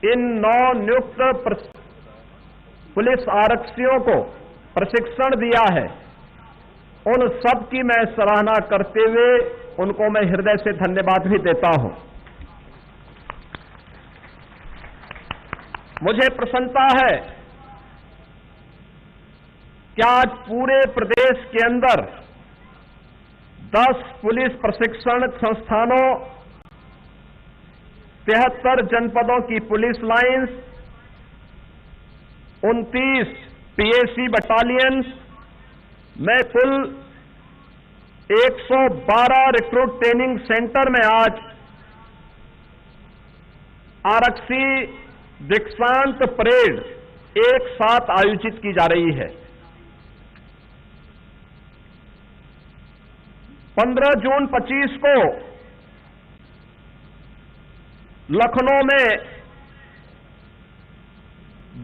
इन नवनियुक्त पुलिस आरक्षियों को प्रशिक्षण दिया है, उन सब की मैं सराहना करते हुए उनको मैं हृदय से धन्यवाद भी देता हूं। मुझे प्रसन्नता है कि आज पूरे प्रदेश के अंदर 10 पुलिस प्रशिक्षण संस्थानों, 73 जनपदों की पुलिस लाइंस, 29 पीएसी बटालियन में कुल 112 रिक्रूट ट्रेनिंग सेंटर में आज आरक्षी दीक्षांत परेड एक साथ आयोजित की जा रही है। 15 जून 25 को लखनऊ में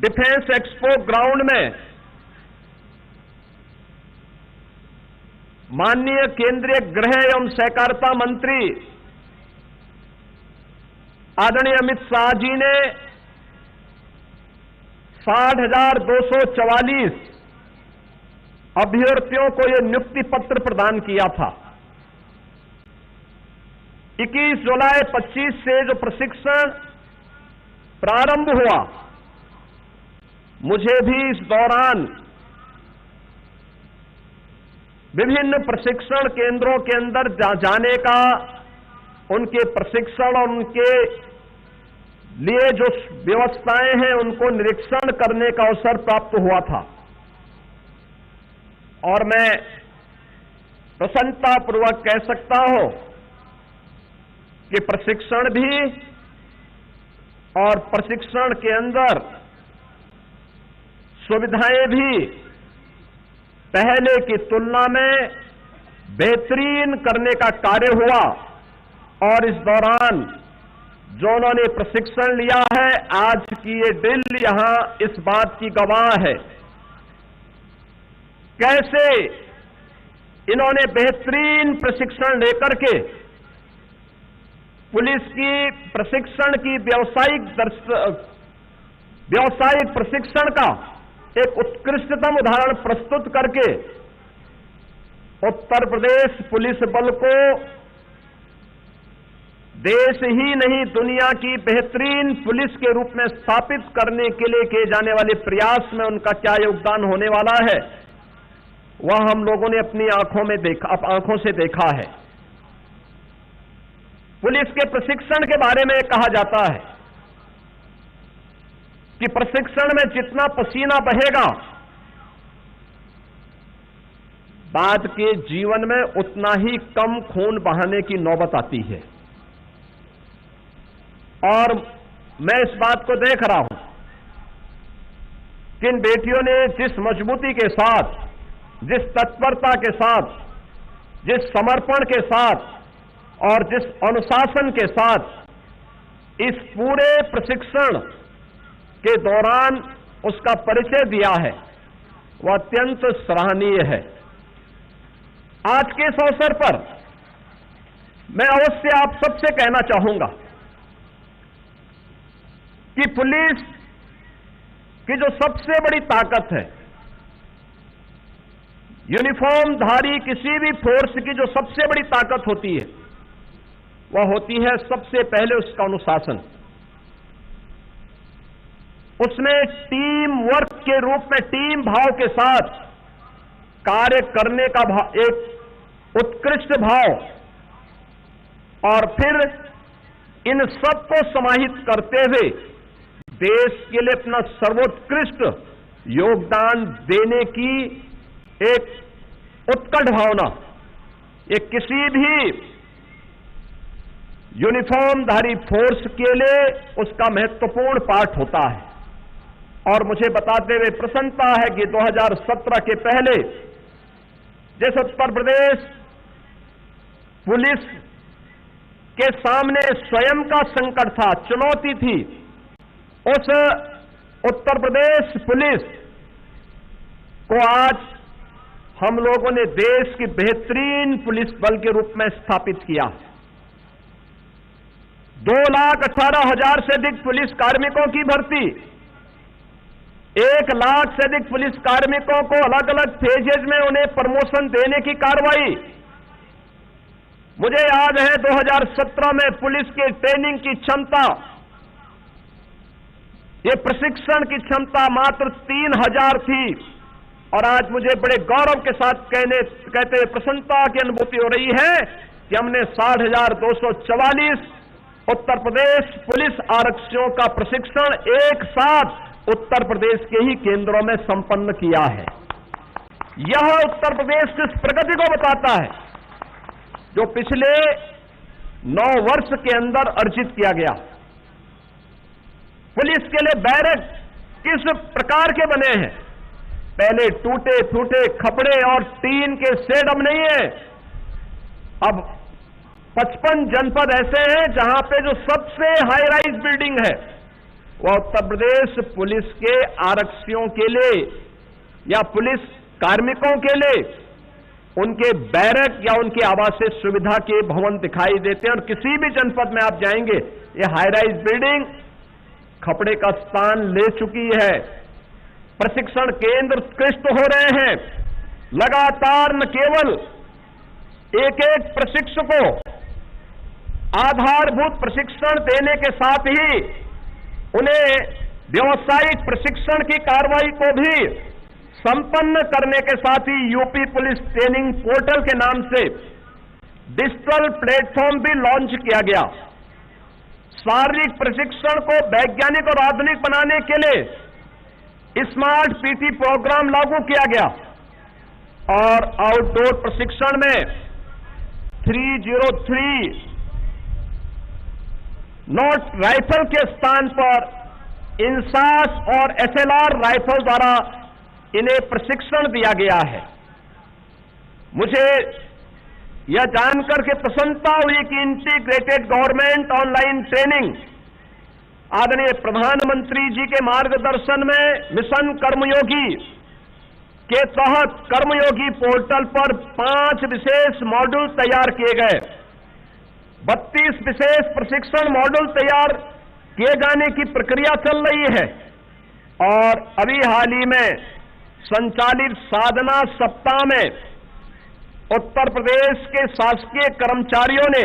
डिफेंस एक्सपो ग्राउंड में माननीय केंद्रीय गृह एवं सहकारिता मंत्री आदरणीय अमित शाह जी ने 60,244 अभ्यर्थियों को यह नियुक्ति पत्र प्रदान किया था। 21 जुलाई 25 से जो प्रशिक्षण प्रारंभ हुआ, मुझे भी इस दौरान विभिन्न प्रशिक्षण केंद्रों के अंदर जाने का, उनके प्रशिक्षण और उनके लिए जो व्यवस्थाएं हैं उनको निरीक्षण करने का अवसर प्राप्त हुआ था। और मैं प्रसन्नतापूर्वक कह सकता हूं कि प्रशिक्षण भी और प्रशिक्षण के अंदर सुविधाएं भी पहले की तुलना में बेहतरीन करने का कार्य हुआ। और इस दौरान जो उन्होंने प्रशिक्षण लिया है, आज की ये ड्रिल यहां इस बात की गवाह है कैसे इन्होंने बेहतरीन प्रशिक्षण लेकर के पुलिस की प्रशिक्षण की व्यावसायिक प्रशिक्षण का एक उत्कृष्टतम उदाहरण प्रस्तुत करके उत्तर प्रदेश पुलिस बल को देश ही नहीं दुनिया की बेहतरीन पुलिस के रूप में स्थापित करने के लिए किए जाने वाले प्रयास में उनका क्या योगदान होने वाला है, वह हम लोगों ने अपनी आंखों से देखा है। पुलिस के प्रशिक्षण के बारे में कहा जाता है कि प्रशिक्षण में जितना पसीना बहेगा, बाद के जीवन में उतना ही कम खून बहाने की नौबत आती है। और मैं इस बात को देख रहा हूं कि इन बेटियों ने जिस मजबूती के साथ, जिस तत्परता के साथ, जिस समर्पण के साथ और जिस अनुशासन के साथ इस पूरे प्रशिक्षण के दौरान उसका परिचय दिया है, वह अत्यंत सराहनीय है। आज के इस अवसर पर मैं अवश्य आप सबसे कहना चाहूंगा कि पुलिस की जो सबसे बड़ी ताकत है, यूनिफॉर्मधारी किसी भी फोर्स की जो सबसे बड़ी ताकत होती है, वह होती है सबसे पहले उसका अनुशासन। उसमें टीम वर्क के रूप में टीम भाव के साथ कार्य करने का एक उत्कृष्ट भाव, और फिर इन सबको समाहित करते हुए देश के लिए अपना सर्वोत्कृष्ट योगदान देने की एक उत्कट भावना, ये किसी भी यूनिफॉर्मधारी फोर्स के लिए उसका महत्वपूर्ण पार्ट होता है। और मुझे बताते हुए प्रसन्नता है कि 2017 के पहले जिस उत्तर प्रदेश पुलिस के सामने स्वयं का संकट था, चुनौती थी, उस उत्तर प्रदेश पुलिस को आज हम लोगों ने देश की बेहतरीन पुलिस बल के रूप में स्थापित किया। 2,18,000 से अधिक पुलिस कार्मिकों की भर्ती, 1 लाख से अधिक पुलिस कार्मिकों को अलग अलग फेजेज में उन्हें प्रमोशन देने की कार्रवाई। मुझे याद है 2017 में पुलिस की ट्रेनिंग की क्षमता, ये प्रशिक्षण की क्षमता मात्र 3,000 थी, और आज मुझे बड़े गौरव के साथ कहते हुए प्रसन्नता की अनुभूति हो रही है कि हमने 60,244 उत्तर प्रदेश पुलिस आरक्षियों का प्रशिक्षण एक साथ उत्तर प्रदेश के ही केंद्रों में संपन्न किया है। यह उत्तर प्रदेश की उस प्रगति को बताता है जो पिछले 9 वर्ष के अंदर अर्जित किया गया। पुलिस के लिए बैरक किस प्रकार के बने हैं? पहले टूटे फूटे खपड़े और टीन के शेड अब नहीं है। अब 55 जनपद ऐसे हैं जहां पे जो सबसे हाई राइज बिल्डिंग है वह उत्तर प्रदेश पुलिस के आरक्षियों के लिए या पुलिस कार्मिकों के लिए उनके बैरक या उनके आवासीय सुविधा के भवन दिखाई देते हैं। और किसी भी जनपद में आप जाएंगे ये हाई राइज बिल्डिंग खपड़े का स्थान ले चुकी है। प्रशिक्षण केंद्र उत्कृष्ट हो रहे हैं। लगातार न केवल एक एक प्रशिक्षु को आधारभूत प्रशिक्षण देने के साथ ही उन्हें व्यावसायिक प्रशिक्षण की कार्रवाई को भी संपन्न करने के साथ ही यूपी पुलिस ट्रेनिंग पोर्टल के नाम से डिजिटल प्लेटफॉर्म भी लॉन्च किया गया। शारीरिक प्रशिक्षण को वैज्ञानिक और आधुनिक बनाने के लिए स्मार्ट पीटी प्रोग्राम लागू किया गया और आउटडोर प्रशिक्षण में 303 नॉट राइफल के स्थान पर इंसास और एसएलआर राइफल द्वारा इन्हें प्रशिक्षण दिया गया है। मुझे यह जानकर के प्रसन्नता हुई कि इंटीग्रेटेड गवर्नमेंट ऑनलाइन ट्रेनिंग आदरणीय प्रधानमंत्री जी के मार्गदर्शन में मिशन कर्मयोगी के तहत कर्मयोगी पोर्टल पर 5 विशेष मॉड्यूल तैयार किए गए। 32 विशेष प्रशिक्षण मॉड्यूल तैयार किए जाने की प्रक्रिया चल रही है और अभी हाल ही में संचालित साधना सप्ताह में उत्तर प्रदेश के शासकीय कर्मचारियों ने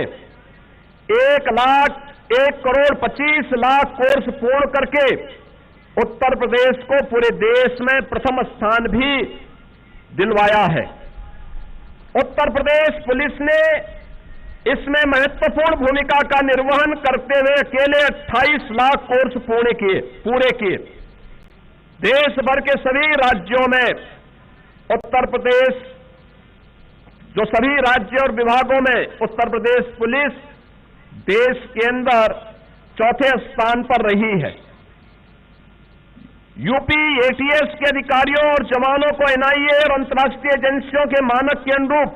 1,01,25,00,000 कोर्स पूर्ण करके उत्तर प्रदेश को पूरे देश में प्रथम स्थान भी दिलवाया है। उत्तर प्रदेश पुलिस ने इसमें महत्वपूर्ण भूमिका का निर्वहन करते हुए अकेले 28 लाख कोर्स पूरे किए। देश भर के सभी राज्यों में उत्तर प्रदेश जो सभी राज्य और विभागों में उत्तर प्रदेश पुलिस देश के अंदर चौथे स्थान पर रही है। यूपी एटीएस के अधिकारियों और जवानों को एनआईए और अंतर्राष्ट्रीय एजेंसियों के मानक के अनुरूप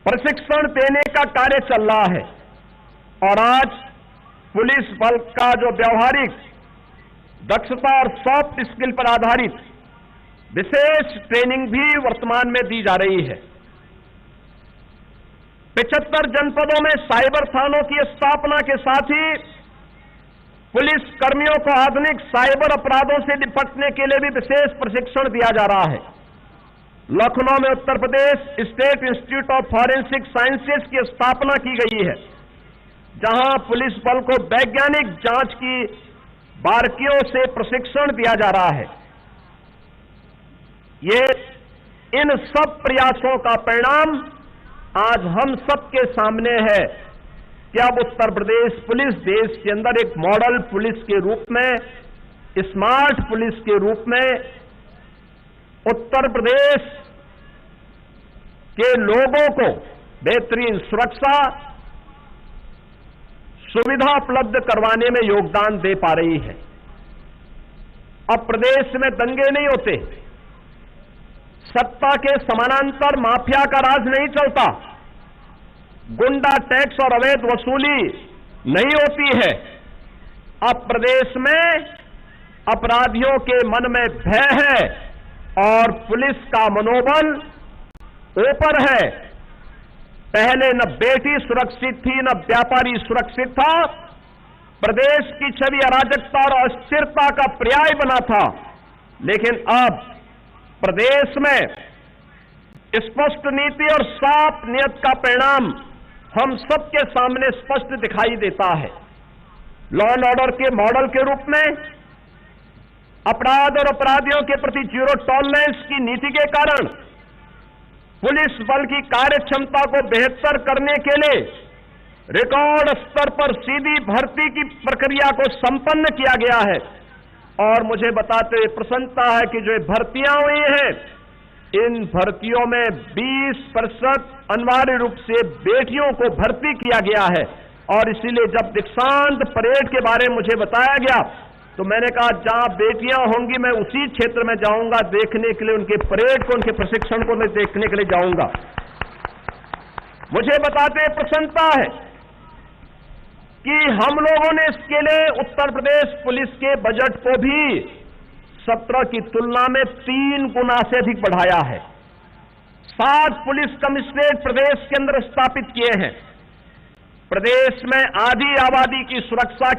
प्रशिक्षण देने का कार्य चल रहा है और आज पुलिस बल का जो व्यावहारिक दक्षता और सॉफ्ट स्किल पर आधारित विशेष ट्रेनिंग भी वर्तमान में दी जा रही है। 75 जनपदों में साइबर थानों की स्थापना के साथ ही पुलिस कर्मियों को आधुनिक साइबर अपराधों से निपटने के लिए भी विशेष प्रशिक्षण दिया जा रहा है। लखनऊ में Uttar Pradesh state institute of forensic sciences की स्थापना की गई है, जहां पुलिस बल को वैज्ञानिक जांच की बारीकियों से प्रशिक्षण दिया जा रहा है। ये इन सब प्रयासों का परिणाम आज हम सबके सामने है कि अब उत्तर प्रदेश पुलिस देश के अंदर एक मॉडल पुलिस के रूप में, स्मार्ट पुलिस के रूप में उत्तर प्रदेश के लोगों को बेहतरीन सुरक्षा सुविधा उपलब्ध करवाने में योगदान दे पा रही है। अब प्रदेश में दंगे नहीं होते, सत्ता के समानांतर माफिया का राज नहीं चलता, गुंडा टैक्स और अवैध वसूली नहीं होती है। अब प्रदेश में अपराधियों के मन में भय है और पुलिस का मनोबल ऊपर है। पहले न बेटी सुरक्षित थी, न व्यापारी सुरक्षित था, प्रदेश की छवि अराजकता और अस्थिरता का पर्याय बना था। लेकिन अब प्रदेश में स्पष्ट नीति और साफ नियत का परिणाम हम सबके सामने स्पष्ट दिखाई देता है। लॉ एंड ऑर्डर के मॉडल के रूप में अपराध और अपराधियों के प्रति जीरो टॉलरेंस की नीति के कारण पुलिस बल की कार्यक्षमता को बेहतर करने के लिए रिकॉर्ड स्तर पर सीधी भर्ती की प्रक्रिया को संपन्न किया गया है। और मुझे बताते हुए प्रसन्नता है कि जो भर्तियां हुई हैं, इन भर्तियों में 20% अनिवार्य रूप से बेटियों को भर्ती किया गया है। और इसीलिए जब दीक्षांत परेड के बारे में मुझे बताया गया तो मैंने कहा जहां बेटियां होंगी मैं उसी क्षेत्र में जाऊंगा देखने के लिए, उनके परेड को, उनके प्रशिक्षण को मैं देखने के लिए जाऊंगा। मुझे बताते प्रसन्नता है कि हम लोगों ने इसके लिए उत्तर प्रदेश पुलिस के बजट को भी 17 की तुलना में 3 गुना से अधिक बढ़ाया है। 7 पुलिस कमिश्नरेट प्रदेश के अंदर स्थापित किए हैं। प्रदेश में आधी आबादी की सुरक्षा